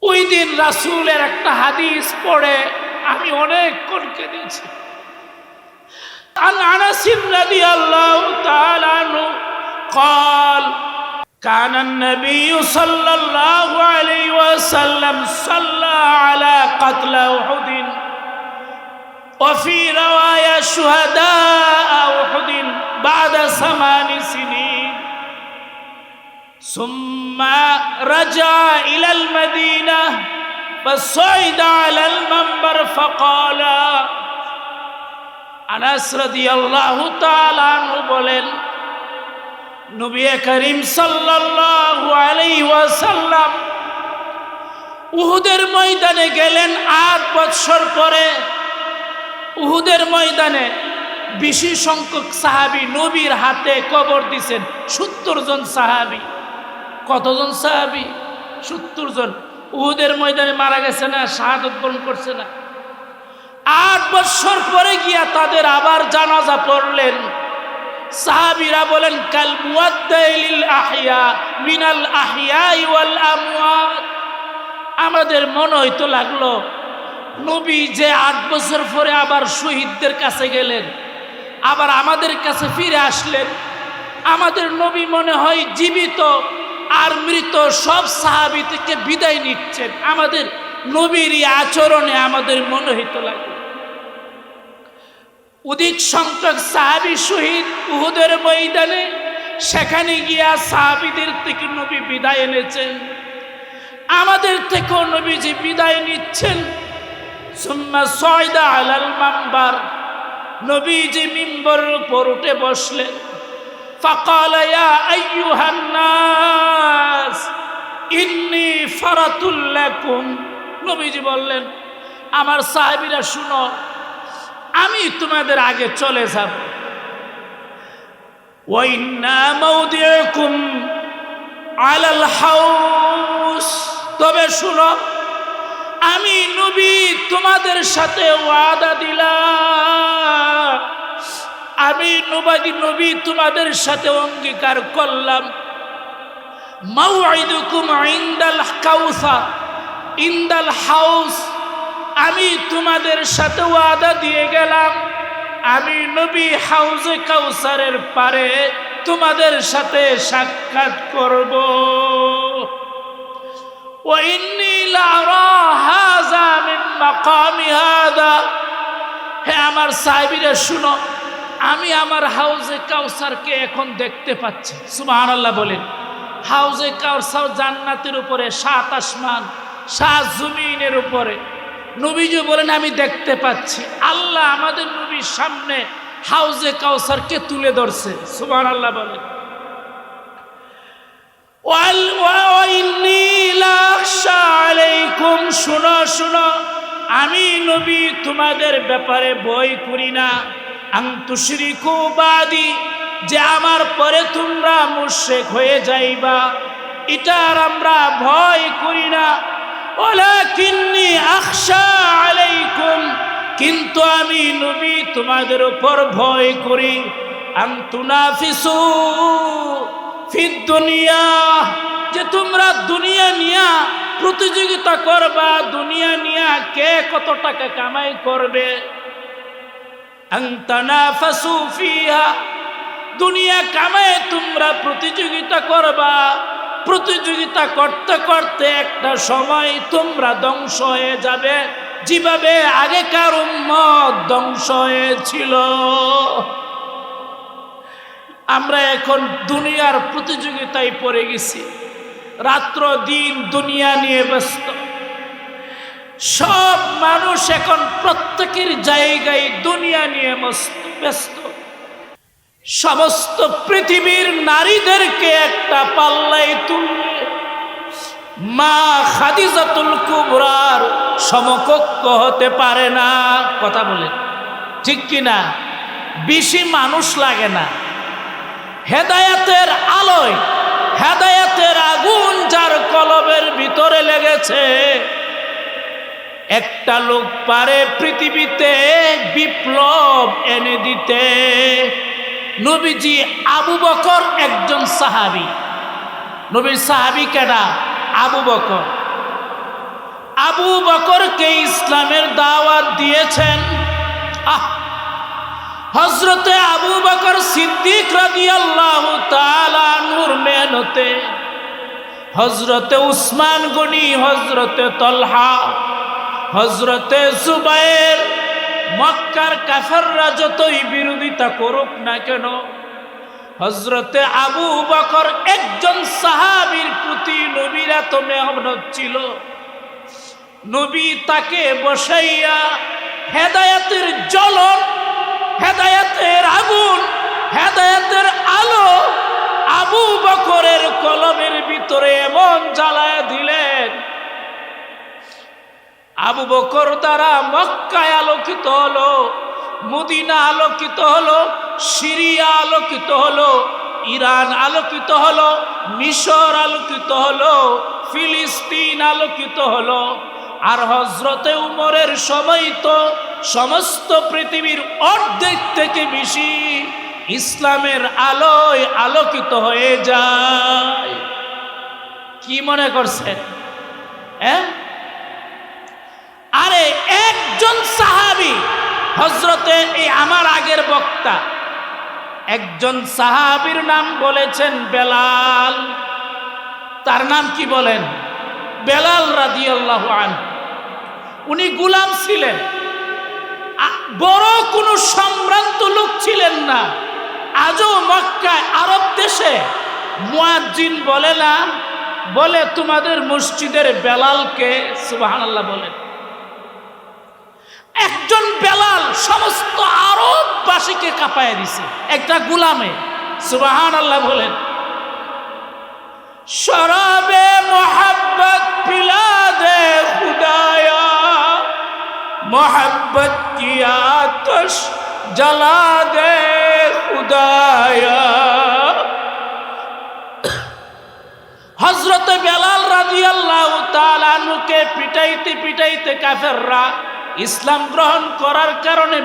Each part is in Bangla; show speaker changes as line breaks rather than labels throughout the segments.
ওই দিন রাসূলের একটা হাদিস পড়ে আমি অনেকক্ষণ কেঁদেছি। عن أنس رضي الله تعالى عنه قال كان النبي صلى الله عليه وسلم صلى على قتل أحد وفي رواية شهداء أحد بعد 8 سنين ثم رجع إلى المدينة فصعد على المنبر فقال আনাস রাদিয়াল্লাহু তাআলা আনহু বলেন, নবী করিম সাল্লাল্লাহু আলাইহি ওয়াসাল্লাম উহুদের ময়দানে গেলেন 8 বছর পরে। উহুদের ময়দানে বেশি সংখ্যক সাহাবী নবীর হাতে কবর দিয়েছেন, 70 জন সাহাবী। কতজন সাহাবী? 70 জন। উহুদের ময়দানে মারা গেছে না, শাহাদাত বরণ করছে না। 8 বছর পরে গিয়া তাদের আবার জানাজা পড়লেন। সাহাবীরা বলেন, কাল মুওয়াদ্দাইল আহইয়া মিনাল আহইয়াই ওয়াল আমওয়াত। আমাদের মনে হইতো লাগলো নবী যে 8 বছর পরে আবার শহীদদের কাছে গেলেন, আবার আমাদের কাছে ফিরে আসলেন। আমাদের নবী মনে হয় জীবিত আর মৃত সব সাহাবী থেকে বিদায় নিচ্ছেন। আমাদের নবীর এই আচরণে আমাদের মনে হইতো লাগলো অধিক সংখ্যক সাহাবী শহীদ উহুদের ময়দানে। সেখানে গিয়া সাহাবীদের থেকে নবী বিদায় এনেছেন, আমাদের থেকেও নবীজি বিদায় নিচ্ছেন। সুম্মা সাইদা আলাল মানবার, নবীজি মিম্বরের উপর উঠে বসলেন। ফাকালা ইয়া আইয়ুহান নাস ইন্নী ফারাতুল লাকুম। নবীজি বললেন, আমার সাহাবীরা শুনো, আমি তোমাদের আগে চলে যাব। ওয়া ইন্না মাউদিউকুম আলাল হাউস। তবে শুনো, আমি নবী তোমাদের সাথে ওয়াদা দিলাম, আমি নবী তোমাদের সাথে অঙ্গীকার করলাম, মাউইদুকুম ইনদাল কাউসার ইনদাল হাউস। আমি তোমাদের সাথে ওয়াদা দিয়ে গেলাম, আমি নবী হাউজে কাউসারের পারে তোমাদের সাথে সাক্ষাৎ করব। ওয়া ইন্নী লাআরা হাযা মিন মাকামি হাযা। হে আমার সাহাবীরা শুনো, আমি আমার হাউজে কাউসারকে এখন দেখতে পাচ্ছি। সুবহানাল্লাহ বলেন। হাউজে কাউসার জান্নাতের উপরে, 7 আসমান 7 জমিনের উপরে। নবীজি বলেন, আমি দেখতে পাচ্ছি। আল্লাহ আমাদের নবীর সামনে হাউজে কাউসারকে তুলে ধরছে। সুবহানাল্লাহ বলেন। ওয়া ইন্নী লাখশা আলাইকুম। শুনো শুনো, আমি নবী তোমাদের ব্যাপারে ভয় করি না। আন তুশরিকু বাদি, যে আমার পরে তোমরা মুশরিক হয়ে যাইবা, এটার আমরা ভয় করি না। ওয়ালাকিন্নী আখশা আলাইকুম, কিন্তু আমি নবী তোমাদের উপর ভয় করি। আন তুনাফিসু ফিদ দুনিয়া, যে তোমরা দুনিয়া নিয়া প্রতিযোগিতা করবা, দুনিয়া নিয়া কে কত টাকা কামাই করবে। আন তানাফাসু ফিহা, দুনিয়া কামায় তোমরা প্রতিযোগিতা করবা। প্রতিযোগিতা করতে করতে একটা সময় তোমরা ধ্বংস হয়ে যাবে, যেভাবে আগেকার উম্মত ধ্বংস হয়েছিল। আমরা এখন দুনিয়ার প্রতিযোগিতায় পড়ে গেছি, রাত্র দিন দুনিয়া নিয়ে ব্যস্ত। সব মানুষ এখন প্রত্যেকের জায়গায় দুনিয়া নিয়ে ব্যস্ত। সমস্ত পৃথিবীর নারীদেরকে একটা পাল্লায় তুললে মা খাদিজাতুল কুবরার সমকক্ষ হতে পারে না। কথা বলে ঠিক কিনা? বেশি মানুষ লাগে না। হেদায়েতের আলোয়, হেদায়েতের আগুন যার কলবের ভিতরে লেগেছে, একটা লোক পারে পৃথিবীতে বিপ্লব এনে দিতে। নবীজি আবু বকর একজন সাহাবী। নবীর সাহাবী কেডা? আবু বকর। আবু বকরকে ইসলামের দাওয়াত দিয়েছেন। হযরতে আবু বকর সিদ্দিক রাদিয়াল্লাহু তাআলা আনহুর মেহনতে হযরতে উসমান গনি, হযরতে তলহা, হযরতে জুবায়ের, মক্কার কাফেররা যতই বিরোধিতা করুক না কেন, হযরতে আবু বকর একজন সাহাবীর প্রতি নবীর এত মেহনত ছিল, নবী তাকে বসাইয়া হেদায়েতের জ্বলন, হেদায়েতের আগুন, হেদায়েতের আলো আবু বকরের কলবের ভিতরে এমন জ্বালায় দিলেন, আবু বকর দ্বারা মক্কায় আলোকিত হলো, মদিনা আলোকিত হলো, সিরিয়া আলোকিত হলো, ইরান আলোকিত হলো, মিশর আলোকিত হলো, ফিলিস্তিন আলোকিত হলো। আর হযরতে উমরের সময় তো সমস্ত পৃথিবীর অর্ধেক থেকে বেশি ইসলামের আলোয় আলোকিত হয়ে যায়। কি মনে করছেন? আরে একজন সাহাবী, হযরতে এই আমার আগের বক্তা একজন সাহাবীর নাম বলেছেন বেলাল। তার নাম কি বলেন? বেলাল রাদিয়াল্লাহু আনহু। উনি গোলাম ছিলেন, বড় কোনো সম্ভ্রান্ত লোক ছিলেন না। আজও মক্কায় আরব দেশে মুয়াজ্জিন বলে না, বলে তোমাদের মসজিদের বেলালকে, সুবহানাল্লাহ বলেন। একজন বেলাল সমস্ত আরববাসীকে কাঁপায় দিছে একটা গোলামে, সুবহানাল্লাহ বলেন। শরাবে মোহাব্বত পিলা দে খুদায়া, मोहब्बत की आतश जला दे खुदाया। हजरत बेलाल রাদিয়াল্লাহু তাআলা আনহুকে পিটাইতে পিটাইতে কাফেররা ইসলাম গ্রহণ করার কারণে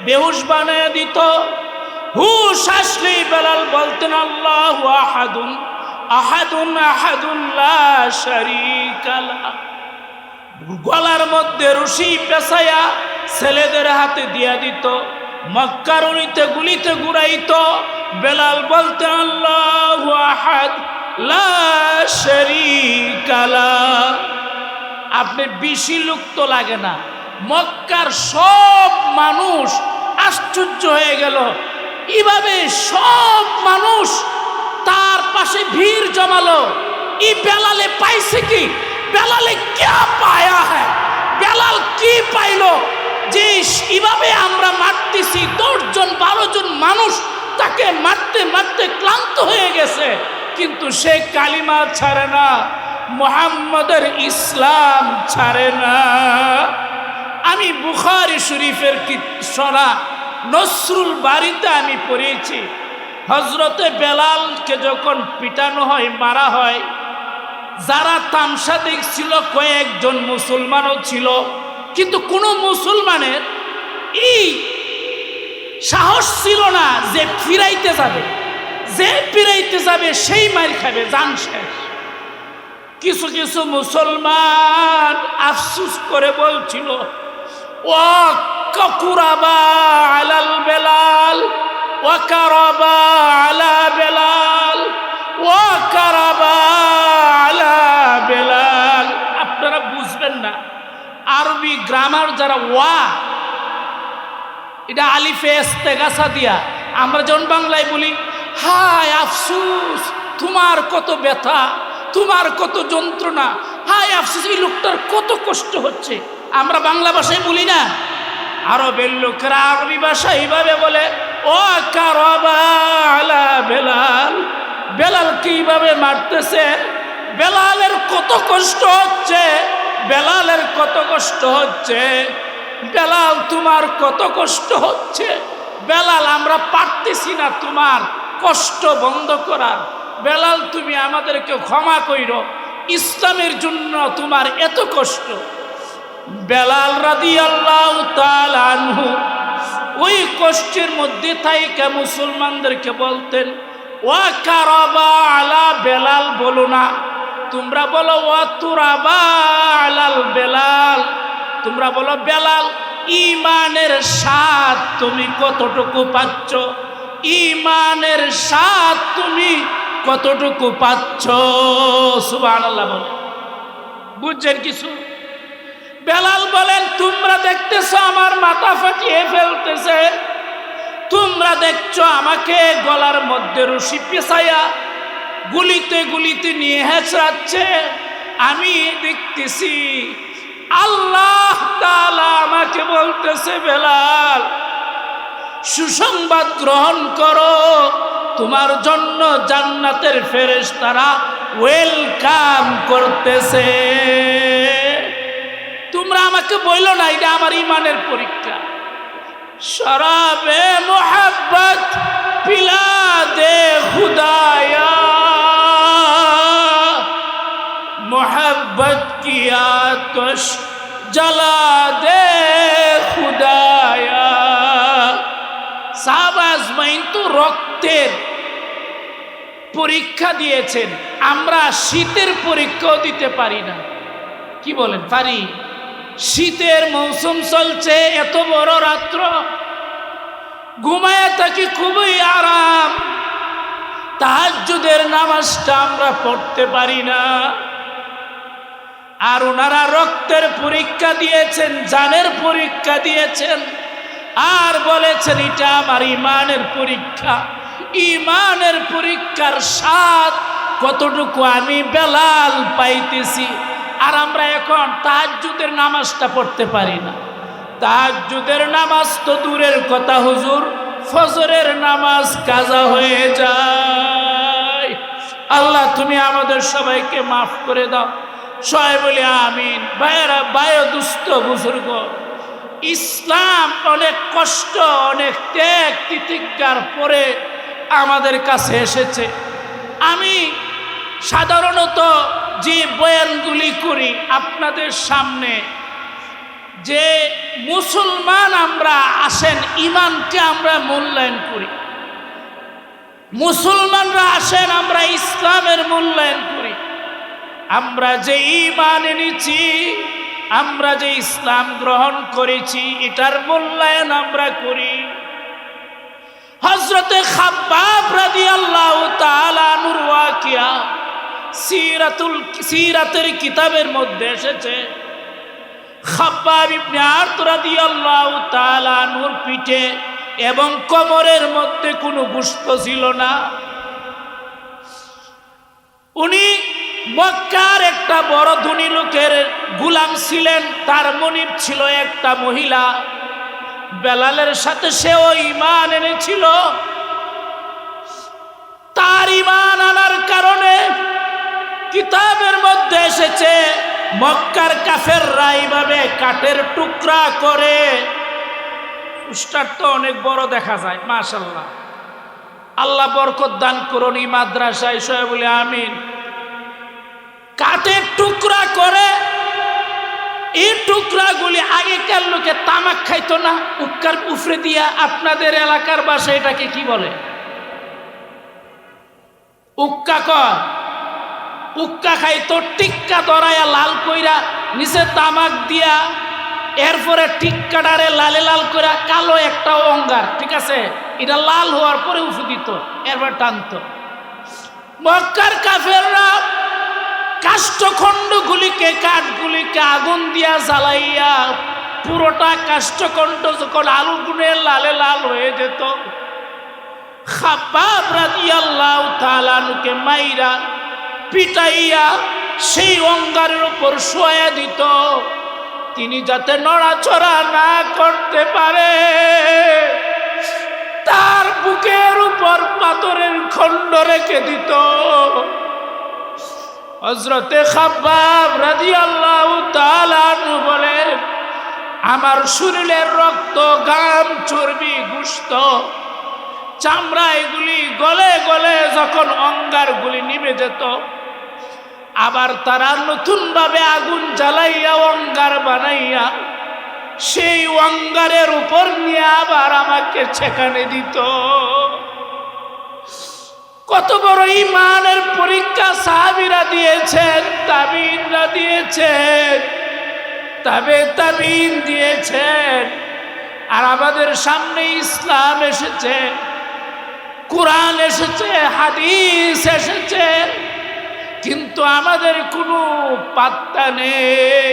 বেহুশ বানিয়ে দিত। হুশ আসলেই বেলাল বলতেন আল্লাহু আহাদুন আহাদুন আহাদুন লা শারীকা লাহ। গলার মধ্যে রশি পেঁচাইয়া ছেলেদের হাতে দিয়া দিত, মক্কার উনিতে গুলিতে ঘুরাইত। বেলাল বলতে আল্লাহু আহাদ লা শারীকা লাহ। আপনি বেশি লোক তো লাগে না, মক্কার সব মানুষ আশ্চর্য হয়ে গেল। এইভাবে সব মানুষ তার পাশে ভিড় জমালো। এই বেলালে পাইছে কি? বেলালে क्या पाया है? বেলাল কি পাইলো যে এইভাবে আমরা মারতেছি? 10 জন 12 জন মানুষ তাকে মারতে মারতে ক্লান্ত হয়ে গেছে, কিন্তু সে কালিমা ছাড়ে না, মুহাম্মাদের ইসলাম ছাড়ে না। আমি বুখারী শরীফের কিসরা নসরুল বারিতে আমি পড়েছি, হযরতে বেলালকে যখন পিটানো হয়, মারা হয়, যারা তামসা দেখছিল কয়েকজন মুসলমানও ছিল, কিন্তু কোনো মুসলমানের এই সাহস ছিল না যে ফিরাইতে যাবে, যে ফিরাইতে যাবে সেই মার খাবে, জান শেষ। কিছু কিছু মুসলমান আফসোস করে বলছিল ওয়া কাকুরাবা আলাল বেলাল ওয়া কারাবা আলা বেলাল ওয়া কারাবা আলা বেলাল। আপনারা বুঝবেন না আরবি গ্রামার যারা, ওয়া এটা আলিফে ইস্তেগাসা দিয়া, আমরা যখন বাংলায় বলি হায় আফসোস, তোমার কত ব্যথা, তোমার কত যন্ত্রণা, হায় আফসোস এই লোকটার কত কষ্ট হচ্ছে, আমরা বাংলা ভাষায় বলি না। আরবের লোকেরা আরবি ভাষা এইভাবে বলে ও কারাবা আলা বেলাল। বেলাল কিভাবে মারতেছে, বেলালের কত কষ্ট হচ্ছে, বেলালের কত কষ্ট হচ্ছে, বেলাল তোমার কত কষ্ট হচ্ছে, বেলাল আমরা পারতেছি না তোমার কষ্ট বন্ধ করার, বেলাল তুমি আমাদেরকে ক্ষমা কইরো, ইসলামের জন্য তোমার এত কষ্ট। বেলাল রাদিয়াল্লাহু তাআলা আনহু ওই কষ্টের মধ্যে থাইকা মুসলমানদেরকে বলতেন ওয়া কারাবা আলা বেলাল বলো না, তোমরা বলো ওয়া তুরাবা আলাল বেলাল, তোমরা বলো বেলাল ঈমানের স্বাদ তুমি কতটুকু পাচ্ছ, ঈমানের স্বাদ তুমি কতটুকু পাচ্ছ। সুবহানাল্লাহ বলে, বুঝছেন কিছু? বেলাল বলেন তোমরা দেখতেছো আমার মাথা ফাটিয়ে ফেলতেছে, তোমরা দেখছো আমাকে গলার মধ্যে রশি পেঁচাইয়া গুলিতে গুলিতে নিয়ে হেঁচড়াচ্ছে, আমি দেখতেছি আল্লাহ তাআলা আমাকে বলতেছে বেলাল সুসংবাদ গ্রহণ করো, তোমার জন্য জান্নাতের ফেরেশতারা ওয়েলকাম করতেছে। তোমরা আমাকে বইলো না এটা আমার ঈমানের পরীক্ষা। শরাবে মোহাব্বত পিলা দে খুদায়া, मोहब्बत की आतश जला दे खुदाया। সাহাবা আজমাইন তো রক্তের পরীক্ষা দিয়েছেন, আমরা শীতের পরীক্ষাও দিতে পারি না। কি বলেন পারি? শীতের মৌসুম চলছে, এত বড় রাত্র, ঘুমায় থাকি খুবই আরাম, তাহাজ্জুদের নামাজটা আমরা পড়তে পারি না। আর ওনারা রক্তের পরীক্ষা দিয়েছেন, জানের পরীক্ষা দিয়েছেন, আর বলেছেন এটা আমার ঈমানের পরীক্ষা। ঈমানের পরীক্ষার স্বাদ কতটুকু আমি বেলাল পাইতেছি। আর আমরা এখন তাহাজ্জুদের নামাজটা পড়তে পারি না। তাহাজ্জুদের নামাজ তো দূরের কথা হুজুর, ফজরের নামাজ কাজা হয়ে যায়। আল্লাহ তুমি আমাদের সবাইকে মাফ করে দাও, সবাই বলি আমিন। ভাইয়েরা, ভাইও দুস্থ বুজুর্গ, ইসলাম অনেক কষ্ট, অনেক ত্যাগ তিতিক্ষার পরে আমাদের কাছে এসেছে। আমি সাধারণত যে বয়ানগুলি করি আপনাদের সামনে, যে মুসলমান আমরা আসেন, ঈমানকে আমরা মূল্যায়ন করি। মুসলমানরা আসেন, আমরা ইসলামের মূল্যায়ন করি। আমরা যে ঈমান এনেছি, আমরা যে ইসলাম গ্রহণ করেছি, এটার মূল্যায়ন আমরা করি। হযরতে খাব্বাব রাদিয়াল্লাহু তাআলা আনহুর ওয়াকিয়া সিরাতের কিতাবের মধ্যে এসেছে। খাব্বাব ইবনে আরত রাদিয়াল্লাহু তাআলা আনহুর পিঠে এবং কোমরের মধ্যে কোনো গোশত ছিল না। উনি মক্কার একটা বড় ধনী লোকের গোলাম ছিলেন, তার মনিব ছিল একটা মহিলা। বেলালের সাথে সেও ঈমান এনেছিল। তার ঈমান আনার কারণে কিতাবের মধ্যে এসেছে মক্কার কাফেররা এইভাবে কাঠের টুকরা করে, পোস্টার তো অনেক বড় দেখা যায়, মাশাআল্লাহ, আল্লাহ বরকত দান করুন এই মাদ্রাসায়, সবাই বলে আমিন। কাঠের টুকরা করে, এই টুকরাগুলি আগেকার লোকে তামাক খাইতো না, উক্কার উফরে দিয়া। আপনাদের এলাকার ভাষায় এটাকে কি বলে? উক্কা কয়। উক্কা খাইতো, টিক্কা ধরাইয়া লাল কইরা নিচে তামাক দিয়া, এরপরে টিক্কাটারে লালে লাল কইরা কালো একটা অঙ্গার, ঠিক আছে, এটা লাল হওয়ার পরে উফে দিত, এরপর টানতো। মক্কার কাফেররা কাষ্ঠখণ্ডগুলিকে, কাঠগুলিকে আগুন দিয়া জ্বালাইয়া পুরোটা কাষ্ঠখণ্ড যখন আগুনে লালে লাল হয়ে যেত, খাব্বাব রাদিয়াল্লাহু তাআলা আনহুকে মাইরা পিটাইয়া সেই অঙ্গারের উপর শোয়া দিত, তিনি যাতে নড়াচড়া না করতে পারে। তার বুকের উপর পাথরের খণ্ড রেখে দিত। হযরতে খাব্বাব রাদিয়াল্লাহু তাআলা আনহু বলেন, আমার শরীরের রক্ত, ঘাম, চর্বি, গোশত, চামড়া এগুলি গলে গলে যখন অঙ্গারগুলি নিভে যেত, আবার তারা নতুন ভাবে আগুন জ্বালাইয়া অঙ্গার বানাইয়া সেই অঙ্গারের উপর নিয়ে আবার আমাকে সেখানে দিত। কত বড় ঈমানের পরীক্ষা সাহাবীরা দিয়েছেন, তাবিঈনরা দিয়েছেন, তাবিঈন দিয়েছেন। আর আমাদের সামনে ইসলাম এসেছে, কোরআন এসেছে, হাদিস এসেছে, কিন্তু আমাদের কোনো পাত্তা নেই।